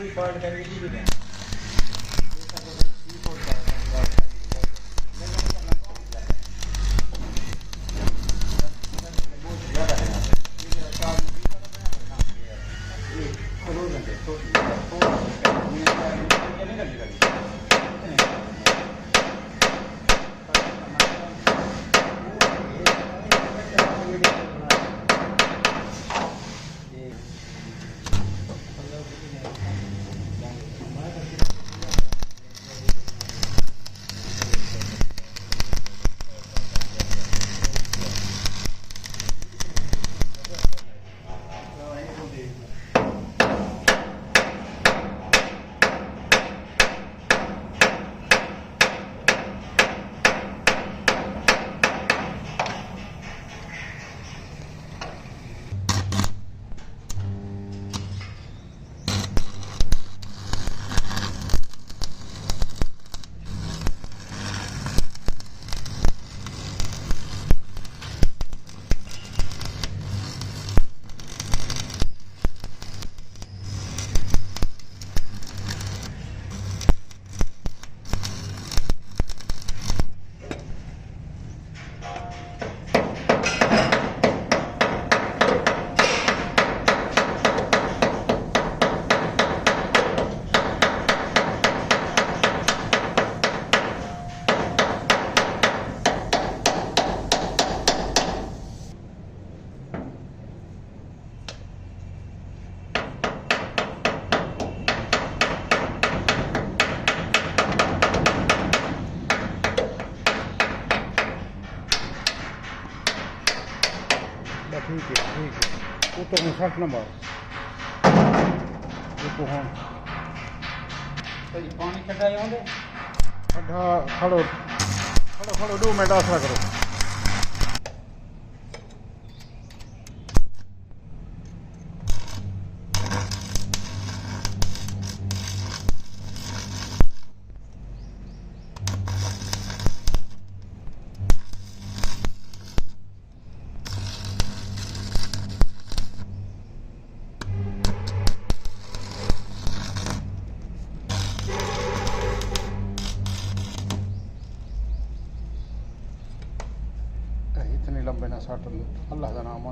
पूरी पार्ट करके दी भी ठीक है वो तो मैं 60 नंबर देखो हाँ पानी कटा आंदे खड्डा खड़ो खड़ो खड़ो 2 मिनट आसरा करो इतने लंबे ना सट अल्लाह का नाम